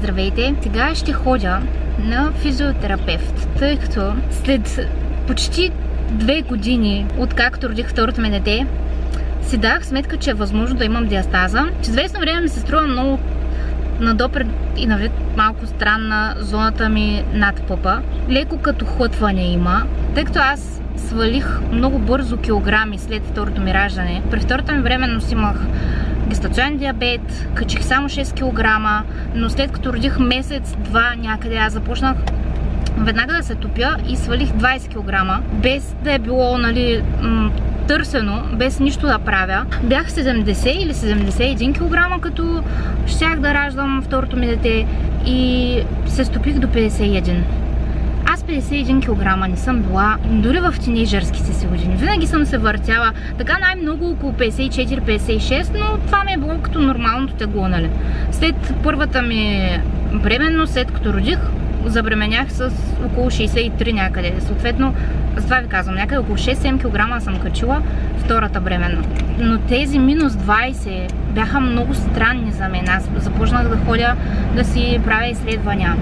Здравейте! Сега ще ходя на физиотерапевт, тъй като след почти 2 години, откакто родих второто ми дете, си дах сметка, че е възможно да имам диастаза. Че известно време ми се струва много надопред и навид малко странна зоната ми над пъпа. Леко като хлътване има, тъй като аз свалих много бързо килограми след второто ми раждане. При втората ми бременност имах гестационен диабет, качих само 6 кг, но след като родих месец-два някъде, аз започнах веднага да се топя и свалих 20 кг, без да е било, нали, търсено, без нищо да правя. Бях 70 или 71 кг, като щях да раждам второто ми дете и се стопих до 51. Аз 51 кг не съм била дори в тинейджърските си години. Винаги съм се въртяла така най-много около 54-56, но това ми е било като нормалното тегло, нали. След първата ми бременност, след като родих, забременях с около 63 някъде. Съответно, за това ви казвам, някъде около 6-7 кг съм качила втората бременна. Но тези минус 20 бяха много странни за мен. Аз започнах да ходя да си правя изследвания,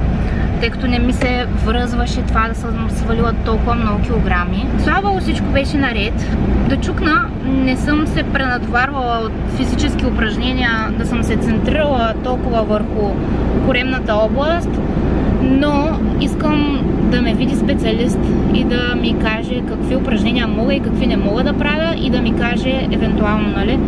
тъй като не ми се връзваше това да съм свалила толкова много килограми. Слава, всичко беше наред. Да чукна, не съм се пренатоварвала от физически упражнения, да съм се центрирала толкова върху коремната област, но искам да ме види специалист и да ми каже какви упражнения мога и какви не мога да правя и да ми каже евентуално, нали,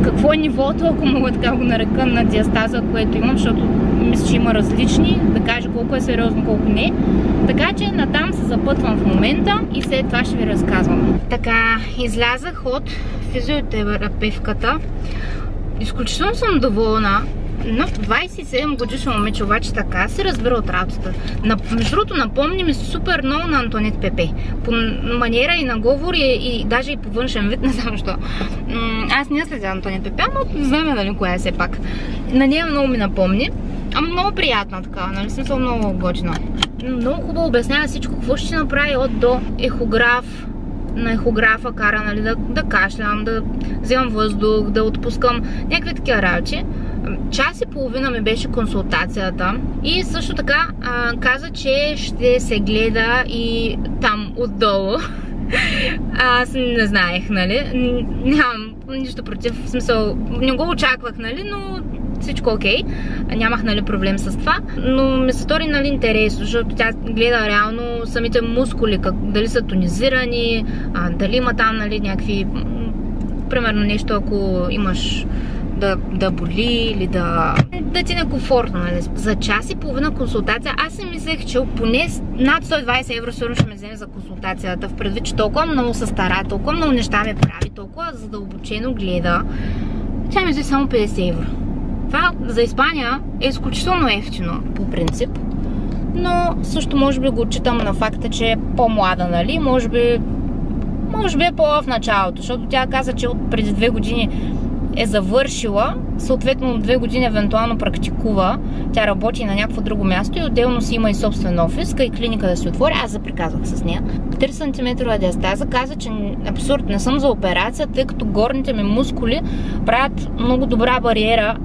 какво е нивото, ако мога така го нарека, на диастаза, което имам, защото мисля, че има различни, да каже колко е сериозно, колко не. Така че натам се запътвам в момента и след това ще ви разказвам. Така, излязах от физиотерапевката. Изключително съм доволна. На 27 годишно момиче, обаче така се разбира от работата. Между другото, напомни ми супер много на Антонет Пепе. По маниера и на говор и даже и по външен вид, не знам защо. Аз не следя Антонет Пепе, но не знам дали коя е все пак. На нея много ми напомни. Ама много приятна така, нали, смисъл много готина. Много хубаво обяснява всичко, какво ще направи от до ехограф. На ехографа кара, нали, да кашлям, да вземам въздух, да отпускам някакви такива работи. Час и половина ми беше консултацията и също така каза, че ще се гледа и там отдолу. Аз не знаех, нали, нямам нищо против, в смисъл, не го очаквах, нали, но всичко окей, нямах, нали, проблем с това, но ми се стори, нали, интересно, защото тя гледа реално самите мускули, дали са тонизирани, дали има там, нали, някакви, примерно нещо, ако имаш да боли или да ти е некомфортно, нали. За час и половина консултация, аз си мислех, че поне над 120 евро сигурно ще ме вземе за консултацията, в предвид, че толкова много се стара, толкова много неща ме прави, толкова задълбочено гледа. Тя ми взе само 50 евро. Това за Испания е изключително ефтино по принцип, но също може би го отчитам на факта, че е по-млада, нали, може би е по-в началото, защото тя каза, че от преди 2 години е завършила, съответно 2 години евентуално практикува, тя работи на някакво друго място и отделно си има и собствен офис, и клиника да си отвори. Аз заприказвах с нея. 3 см диастаза, каза, че абсурд, не съм за операция, тъй като горните ми мускули правят много добра бариера,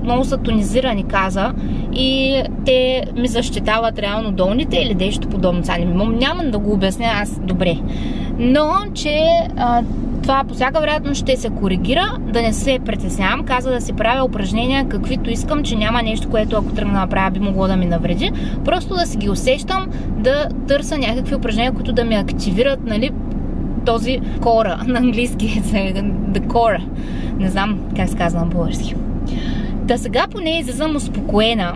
много са тонизирани, каза, и те ми защитават реално долните или нещо подобно. Няма да го обясня аз добре, но че това по всяка вероятност ще се коригира, да не се притеснявам. Каза да си правя упражнения каквито искам, че няма нещо, което ако тръгна да направя би могло да ми навреди. Просто да си ги усещам, да търся някакви упражнения, които да ми активират, нали, този кора на английски, the core. Не знам как се казва на български. Да, сега поне излизам успокоена,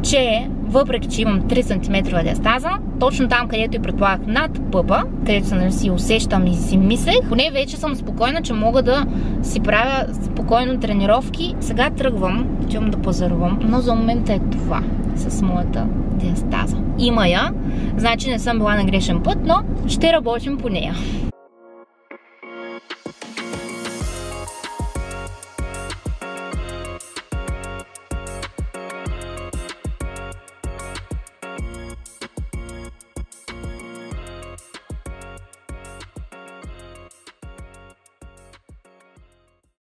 че въпреки, че имам 3 см диастаза, точно там, където и предполагах над пъпа, където се, нали, си усещам и си мислех, поне вече съм спокойна, че мога да си правя спокойно тренировки. Сега тръгвам, отивам да пазарувам, но за момента е това с моята диастаза. Има я, значи не съм била на грешен път, но ще работим по нея.